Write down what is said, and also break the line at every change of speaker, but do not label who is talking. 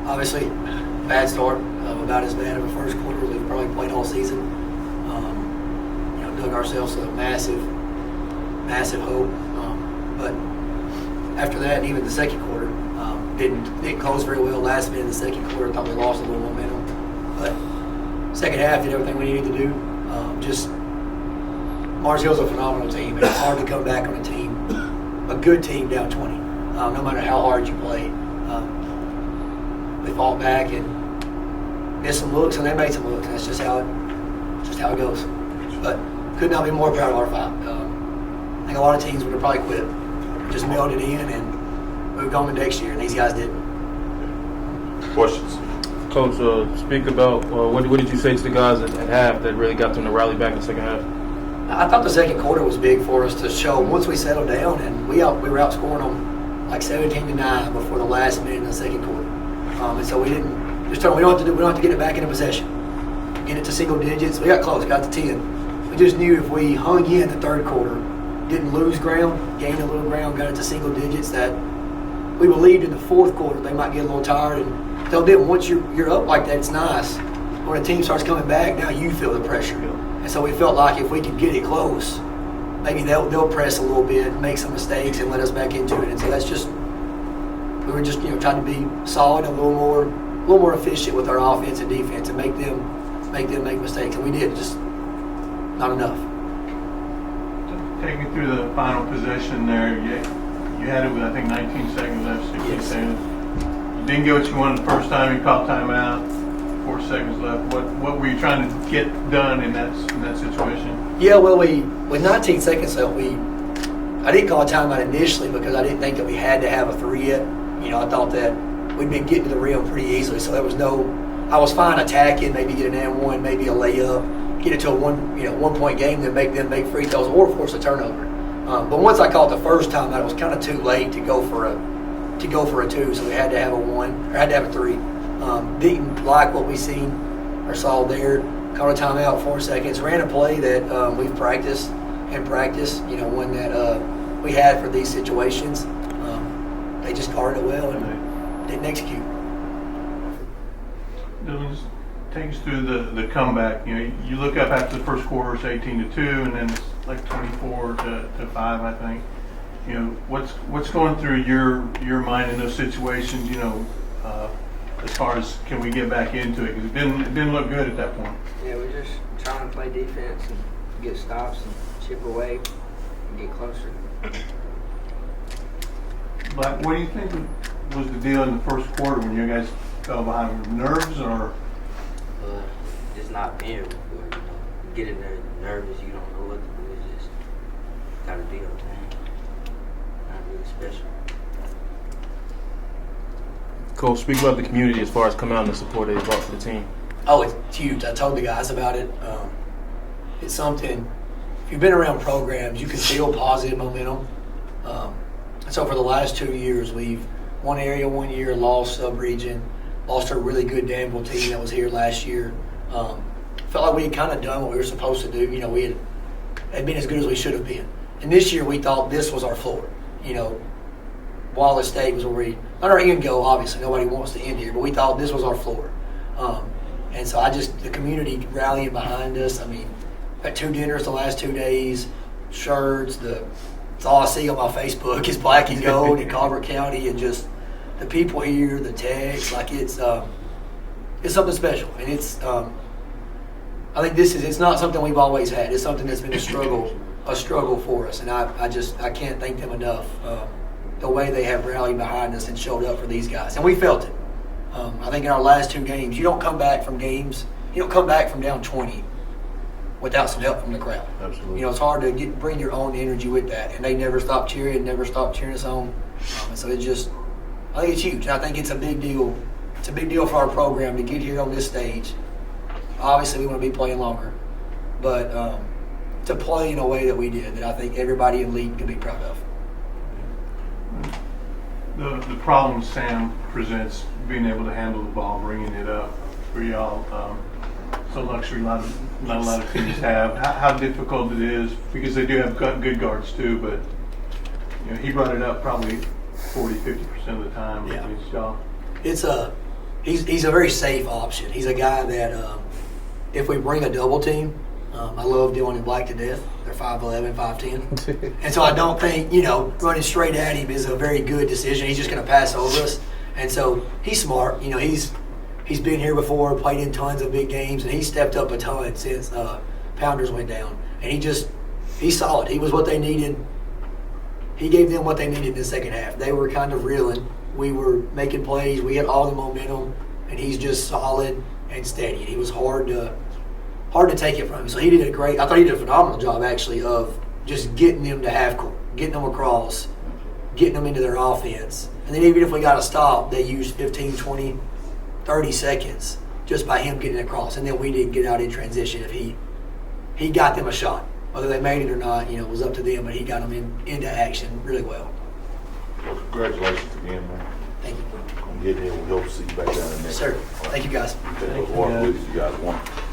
Obviously, bad start, about as bad of a first quarter as we've probably played all season. Dug ourselves a massive hole. But after that, even the second quarter, didn't close very well. Last minute in the second quarter, thought we lost a little momentum. But second half, did everything we needed to do. Mars Hill's a phenomenal team, and it's hard to come back on a good team down 20, no matter how hard you play. They fought back and missed some looks, and they made some looks. And that's just how it goes. But could not be more proud of our fight. I think a lot of teams would have probably quit, just mailed it in and moved on to next year, and these guys didn't.
Questions?
Coach, speak about what did you say to the guys at half that really got them to rally back in the second half?
I thought the second quarter was big for us to show once we settled down, and we were outscoring them like 17-9 before the last minute in the second quarter. And so we didn't just told them we don't have to get it back into possession, get it to single digits. We got close, got to 10. We just knew if we hung in the third quarter, didn't lose ground, gained a little ground, got it to single digits, that we believed in the fourth quarter they might get a little tired, and they'll do. Once you're up like that, it's nice. When a team starts coming back, now you feel the pressure. And so we felt like if we could get it close, maybe they'll press a little bit, make some mistakes, and let us back into it. And so we were just trying to be solid, a little more efficient with our offense and defense, and make them make mistakes. And we did, just not enough.
Take me through the final possession there. You had it with, I think, 19 seconds left, 16
Yes.
seconds. You didn't get what you wanted the first time. You called timeout. 4 seconds left. What were you trying to get done in that situation?
Yeah, well, with 19 seconds left, I didn't call a timeout initially because I didn't think that we had to have a three yet. I thought that we'd been getting to the rim pretty easily, so I was fine attacking, maybe get an and one, maybe a layup, get it to a 1 point game, then make them make free throws or force a turnover. But once I called the first time, that it was kind of too late to go for a two, so we had to have a three. Didn't like what we seen or saw there. Called a timeout, 4 seconds. Ran a play that we've practiced, one that we had for these situations. They just guarded it well and didn't execute.
Dylan, just take us through the comeback. You look up after the first quarter, it's 18-2, and then it's like 24-5, I think. What's going through your mind in those situations? As far as can we get back into it? Because it didn't look good at that point.
Yeah, we're just trying to play defense and get stops and chip away and get closer.
But what do you think was the deal in the first quarter when you guys fell behind? Nerves or?
It's not being you get in there nervous, you don't know what to do. It's just gotta do your thing. Not really special.
Coach, speak about the community as far as coming out and the support that you brought for the team.
Oh, it's huge. I told the guys about it. It's something, if you've been around programs, you can feel positive momentum. So for the last 2 years, we've won area 1 year, lost sub-region, lost to a really good Danville team that was here last year. Felt like we had kind of done what we were supposed to do. We had been as good as we should have been. And this year we thought this was our floor. Wallace State was where not our end goal, obviously. Nobody wants to end here, but we thought this was our floor. And so the community rallying behind us. Had 2 dinners the last 2 days, shirts, it's all I see on my Facebook is black and gold in Colbert County, and just the people here, the texts, it's something special. And I think it's not something we've always had. It's something that's been a struggle for us. And I can't thank them enough. The way they have rallied behind us and showed up for these guys. And we felt it. I think in our last 2 games, you don't come back from down 20 without some help from the crowd.
Absolutely.
It's hard to bring your own energy with that. And they never stopped cheering, never stopped cheering us on. And so I think it's huge. And I think it's a big deal. It's a big deal for our program to get here on this stage. Obviously, we want to be playing longer. But to play in a way that we did, that I think everybody in the league can be proud of.
The problem Sam presents, being able to handle the ball, bringing it up for y'all, it's a luxury not a lot of teams have. How difficult it is, because they do have good guards too, but he brought it up probably 40-50% of the time
Yeah.
against y'all.
It's he's a very safe option. He's a guy that if we bring a double team, I love Dylan and Black to death. They're 5'11", 5'10", and so I don't think running straight at him is a very good decision. He's just going to pass over us, and so he's smart. He's been here before, played in tons of big games, and he's stepped up a ton since Pounders went down. And he's solid. He was what they needed. He gave them what they needed in the second half. They were kind of reeling. We were making plays. We had all the momentum, and he's just solid and steady. He was hard to take it from him. So he did I thought he did a phenomenal job, actually, of just getting them to half court, getting them across, getting them into their offense. And then even if we got a stop, they used 15, 20, 30 seconds just by him getting across. And then we didn't get out in transition. If he got them a shot. Whether they made it or not, it was up to them, but he got them into action really well.
Well, congratulations again, man.
Thank you.
On getting here, we hope to see you back down the next.
Sir, thank you guys.
You guys want.